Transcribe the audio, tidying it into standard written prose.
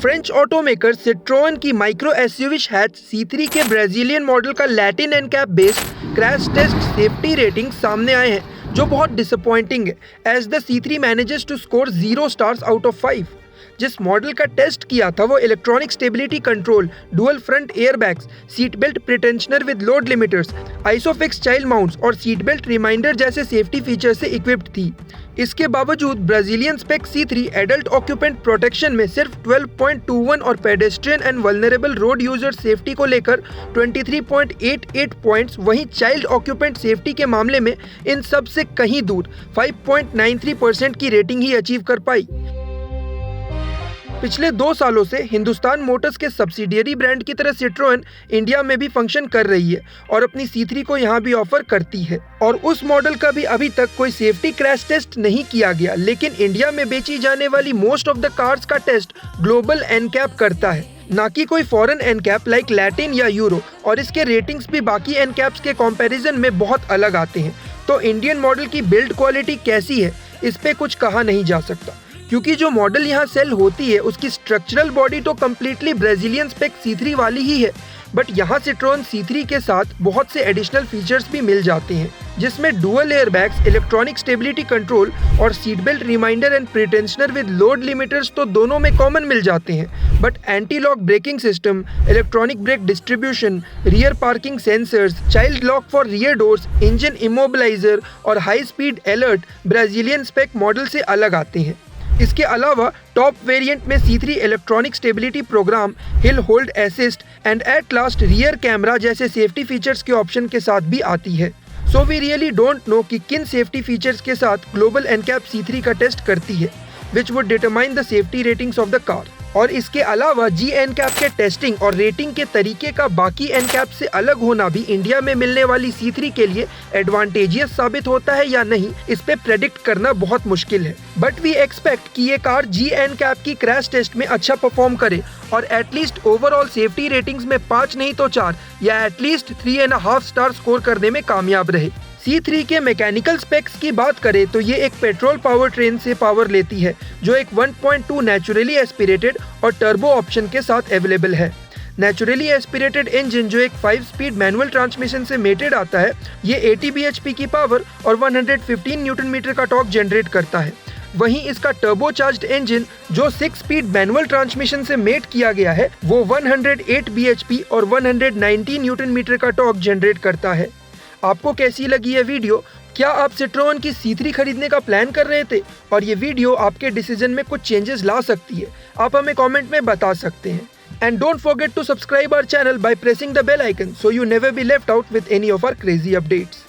French automaker Citroen की micro SUV hatch C3 के Brazilian model का Latin NCAP based crash test safety rating सामने आए हैं, जो बहुत डिसअपॉइंटिंग है, as the C3 manages to score 0 stars out of 5। जिस मॉडल का टेस्ट किया था वो electronic stability control, dual front airbags, seat belt pretensioner with load limiters, ISOFIX child mounts और सीट बेल्ट रिमाइंडर जैसे सेफ्टी फीचर से equipped थी। इसके बावजूद Brazilian spec C3 adult occupant protection में सिर्फ 12.21 और pedestrian and vulnerable road user safety को लेकर 23.88 पॉइंट्स, वहीं चाइल्ड ऑक्यूपेंट सेफ्टी के मामले में इन सब से कहीं दूर 5.93% की रेटिंग ही अचीव कर पाई। पिछले 2 सालों से हिंदुस्तान मोटर्स के सब्सिडियरी ब्रांड की तरह सिट्रोन इंडिया में भी फंक्शन कर रही है और अपनी C3 को यहाँ भी ऑफर करती है, और उस मॉडल का भी अभी तक कोई सेफ्टी क्रैश टेस्ट नहीं किया गया। लेकिन इंडिया में बेची जाने वाली मोस्ट ऑफ द कार्स का टेस्ट ग्लोबल एनकैप करता है, ना कि कोई फॉरेन एनकैप लाइक लैटिन या यूरो, और इसके रेटिंग्स भी बाकी एनकैप्स के कंपैरिजन में बहुत अलग आते हैं। तो इंडियन मॉडल की बिल्ड क्वालिटी कैसी है, इस पे कुछ कहा नहीं जा सकता, क्योंकि जो मॉडल यहाँ सेल होती है उसकी स्ट्रक्चरल बॉडी तो कम्प्लीटली ब्राजीलियन स्पेक C3 वाली ही है, बट यहाँ सिट्रोन C3 के साथ बहुत से एडिशनल फीचर्स भी मिल जाते हैं, जिसमें dual airbags, electronic stability control और seat belt reminder and pretensioner with load limiters तो दोनों में कॉमन मिल जाते हैं, but anti lock braking system, electronic brake distribution, rear parking sensors, child lock for rear doors, engine immobilizer और high speed alert Brazilian spec model से अलग आते हैं। इसके अलावा टॉप वेरिएंट में C3 electronic stability program, hill hold assist and at last rear camera जैसे safety features के ऑप्शन के साथ भी आती है। So we really don't know कि किन सेफ्टी फीचर्स के साथ ग्लोबल एनकैप C3 का टेस्ट करती है, which would determine the safety ratings of the car. और इसके अलावा जी एनकैप के टेस्टिंग और रेटिंग के तरीके का बाकी एनकैप से अलग होना भी इंडिया में मिलने वाली C3 के लिए एडवांटेजियस साबित होता है या नहीं, इस पे प्रेडिक्ट करना बहुत मुश्किल है। बट वी एक्सपेक्ट कि ये कार जी एनकैप की क्रैश टेस्ट में अच्छा परफॉर्म करे और एटलीस्ट ओवरऑल सेफ्टी रेटिंग्स में 5 नहीं तो 4 या एटलीस्ट 3.5 स्टार स्कोर करने में कामयाब रहे। C3 के मैकेनिकल स्पेक्स की बात करें तो ये एक पेट्रोल पावर ट्रेन से पावर लेती है, जो एक 1.2 नेचुरली एस्पिरेटेड और टर्बो ऑप्शन के साथ अवेलेबल है। नेचुरली एस्पिरेटेड इंजन जो एक 5 स्पीड मैनुअल ट्रांसमिशन से मेटेड आता है, ये 80 bhp की पावर और 115 न्यूटन मीटर का टॉर्क जनरेट करता है। वहीं इसका टर्बो चार्ज्ड इंजन जो 6 स्पीड मैनुअल ट्रांसमिशन से मेट किया गया है, वो 108 bhp और 190 न्यूटन मीटर का टॉर्क जनरेट करता है। आपको कैसी लगी ये वीडियो? क्या आप सिट्रोन की C3 खरीदने का प्लान कर रहे थे और ये वीडियो आपके डिसीजन में कुछ चेंजेस ला सकती है? आप हमें कमेंट में बता सकते हैं। And don't forget to subscribe our channel by pressing the bell icon so you never be left out with any of our crazy updates.